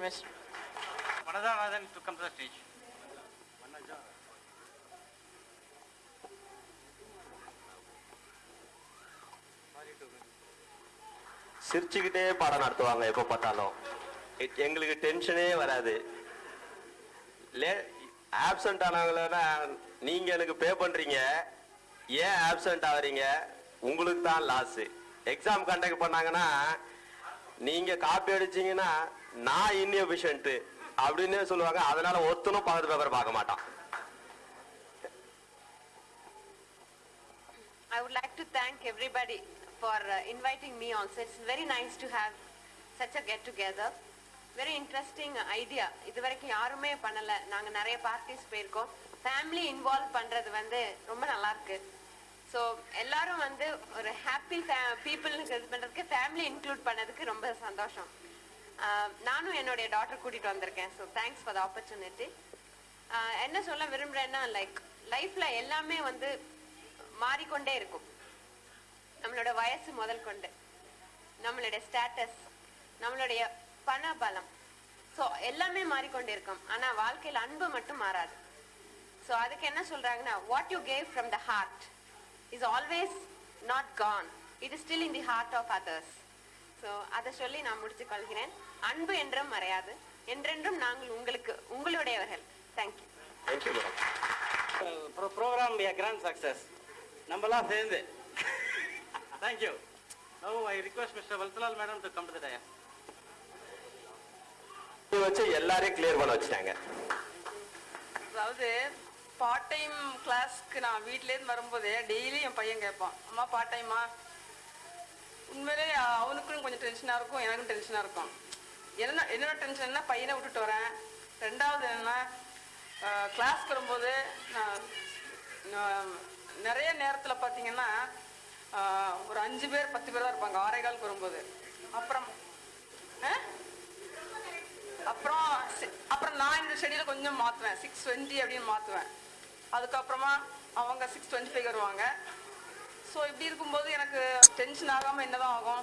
request Vanadanathan to come to the stage. சிரிச்சுக்கிட்டே பாடம் நடத்துவாங்க எப்போ பார்த்தாலும். எங்களுக்கு டென்ஷனே வராது. ஆப்சண்ட் ஆனவங்கள நீங்க எனக்கு பே பண்றீங்க, ஏன் ஆப்சண்ட் ஆவறீங்க, உங்களுக்கு தான் லாஸ். எக்ஸாம் கண்டக்ட் பண்ணாங்கன்னா நீங்க காப்பி அடிச்சீங்கன்னா நான் இன்எஃபிஷியன்ட் அப்படின்னு சொல்லுவாங்க. அதனால ஒருத்தனும் பக்கத்து பேப்பர் பார்க்க மாட்டான். I would like to thank everybody for inviting me also. It's very nice to have such a get together. Very interesting idea. இதுவரைக்கும் யாருமே பண்ணல. நாங்க நிறைய பார்ட்டிஸ் போயிருக்கோம். ஃபேமிலி இன்வால்வ் பண்றது வந்து ரொம்ப நல்லா இருக்கு. ஸோ எல்லாரும் வந்து ஒரு ஹாப்பி பீப்புள் இது பண்றதுக்கு ஃபேமிலி இன்க்ளூட் பண்ணதுக்கு ரொம்ப சந்தோஷம். நானும் என்னுடைய டாட்டர் கூட்டிட்டு வந்திருக்கேன். So thanks for the opportunity. என்ன சொல்ல விரும்புறேன்னா, லைக் லைஃப்ல எல்லாமே வந்து மாறிக்கொண்டே இருக்கும். நம்மளோட வயசு முதல் கொண்டு, நம்மளுடைய ஸ்டேட்டஸ், நம்மளுடைய பண பலம், ஸோ எல்லாமே மாறிக்கொண்டே இருக்கும். ஆனா வாழ்க்கையில் அன்பு மட்டும் மாறாது. ஸோ அதுக்கு என்ன சொல்றாங்கன்னா, what you gave from the heart is always not gone. It is still in the heart of others. So அதை சொல்லி நான் முடிச்சு கொள்கிறேன். அன்பு என்றும் மறையாது, என்றென்றும் நாங்கள் உங்களுக்கு உங்களுடையவர்கள். Thank you. Thank you madam. Program a grand success. நம்மலாம் சேர்ந்து. Thank you. Now I request Mr. Valsalal madam to come to the dais. இது வச்சு எல்லாரையும் கிளியர் பண்ண வச்சுட்டாங்க. அதாவது பார்ட் டைம் கிளாஸ்க்கு நான் வீட்டிலேருந்து வரும்போதே டெய்லி என் பையன் கேட்பான், அம்மா பார்ட் டைமா. உண்மையிலே அவனுக்கும் கொஞ்சம் டென்ஷனாக இருக்கும், எனக்கும் டென்ஷனாக இருக்கும். என்னோட டென்ஷன் என்ன, பையனை விட்டுட்டு வரேன். ரெண்டாவது என்னென்னா, கிளாஸ்க்கு வரும்போது நான் நிறைய நேரத்தில் பார்த்தீங்கன்னா ஒரு 5 பேர் 10 பேர் தான் இருப்பாங்க 6:15 வரும்போது. அப்புறம் நான் இந்த ஷெடியூல் கொஞ்சம் மாற்றுவேன், 6:20 அப்படின்னு மாற்றுவேன். அதுக்கப்புறமா அவங்க 6:25 வருவாங்க. ஸோ இப்படி இருக்கும்போது எனக்கு டென்ஷன் ஆகாமல் என்னதான் ஆகும்.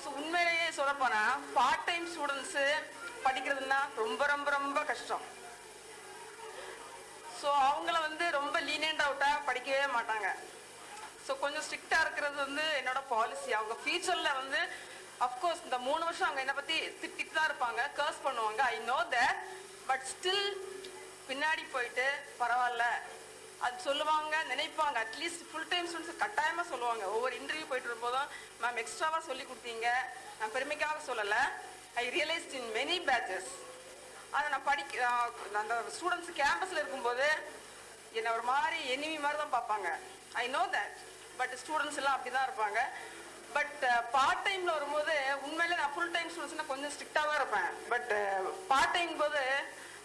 ஸோ உண்மையிலேயே சொல்லப்போனா பார்ட் டைம் ஸ்டூடெண்ட்ஸு படிக்கிறதுனா ரொம்ப ரொம்ப ரொம்ப கஷ்டம். ஸோ அவங்கள வந்து ரொம்ப லீனியண்ட் அவுட்டாக படிக்கவே மாட்டாங்க. ஸோ கொஞ்சம் ஸ்ட்ரிக்டாக இருக்கிறது வந்து என்னோட பாலிசி. அவங்க ஃபியூச்சரில் வந்து அஃப்கோர்ஸ் இந்த 3 வருஷம் அவங்க என்னை பற்றி திட்டிட்டு தான் இருப்பாங்க, கர்ஸ் பண்ணுவாங்க. I know that. But still பின்னாடி போயிட்டு பரவாயில்ல அது சொல்லுவாங்க, நினைப்பாங்க. அட்லீஸ்ட் ஃபுல் டைம் ஸ்டூடெண்ட்ஸ் கட்டாயமாக சொல்லுவாங்க. ஒவ்வொரு இன்டர்வியூ போயிட்டு இருக்கும்போதும், மேம் எக்ஸ்ட்ராவாக சொல்லி கொடுத்தீங்க, நான் பெருமைக்காக சொல்லலை, I realised in many batches. அதை நான் அந்த ஸ்டூடெண்ட்ஸ் கேம்பஸில் இருக்கும்போது என்னை ஒரு மாதிரி எனிமி மாதிரி தான் பார்ப்பாங்க. I know that. But students எல்லாம் அப்படி தான் இருப்பாங்க. பட் பார்ட் டைமில் வரும்போது உண்மையிலே நான் ஃபுல் டைம் ஸ்டூடெண்ட்ஸ்னால் கொஞ்சம் ஸ்ட்ரிக்டாக தான் இருப்பேன். பட் பார்ட் டைம் போது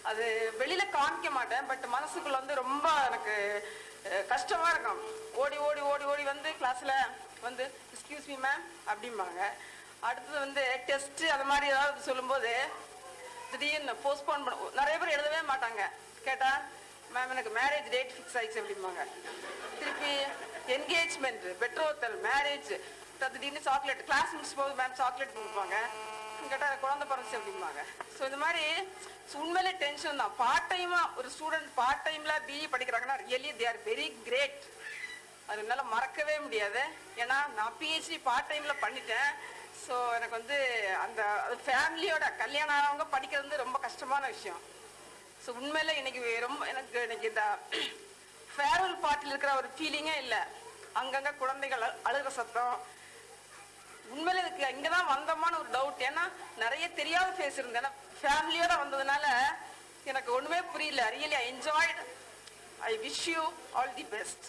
அது வெளியில் காமிக்க மாட்டேன். பட் மனசுக்குள்ள வந்து ரொம்ப எனக்கு கஷ்டமாக இருக்கும். ஓடி ஓடி ஓடி ஓடி வந்து கிளாஸில் வந்து எக்ஸ்கியூஸ் மீ மேம் அப்படிம்பாங்க. அடுத்தது வந்து டெஸ்ட்டு அது மாதிரி ஏதாவது சொல்லும்போது திடீர்னு போஸ்ட்போன் பண்ண நிறைய பேர் எழுதவே மாட்டாங்க. கேட்டால் மேம் எனக்கு மேரேஜ் டேட் ஃபிக்ஸ் ஆயிடுச்சு அப்படிம்பாங்க. திருப்பி என்கேஜ்மெண்ட், பெட்ரோத்தல், மேரேஜ், திடீர்னு சாக்லேட், கிளாஸ் முடிச்சு போது மேம் சாக்லேட் கொடுப்பாங்க. கேட்டால் குழந்தை பிறந்துச்சு அப்படிம்பாங்க. ஸோ இந்த மாதிரி உண்மையிலே டென்ஷன் தான். பார்ட் டைமாக ஒரு ஸ்டூடெண்ட் பார்ட் டைமில் பிஇ படிக்கிறாங்கன்னா really they are very great. அது என்னால் மறக்கவே முடியாது. ஏன்னா நான் பிஹெச்டி பார்ட் டைமில் பண்ணிட்டேன். ஸோ எனக்கு வந்து அந்த ஃபேமிலியோட கல்யாணம் ஆனவங்க படிக்கிறது வந்து ரொம்ப கஷ்டமான விஷயம். ஸோ உண்மையில எனக்கு இன்னைக்கு இந்த ஃபேர்வெல் பார்ட்டியில் இருக்கிற ஒரு ஃபீலிங்கே இல்லை. அங்கங்கே குழந்தைகள் அழுகிற சத்தம். உண்மையில இதுக்கு இங்கே தான் வந்தோமான்னு ஒரு டவுட். ஏன்னா நிறைய தெரியாத ஃபேஸ் இருந்தேன். ஏன்னா ஃபேமிலியோட வந்ததுனால எனக்கு ஒன்றுமே புரியல. Really I enjoyed. I wish you all the best.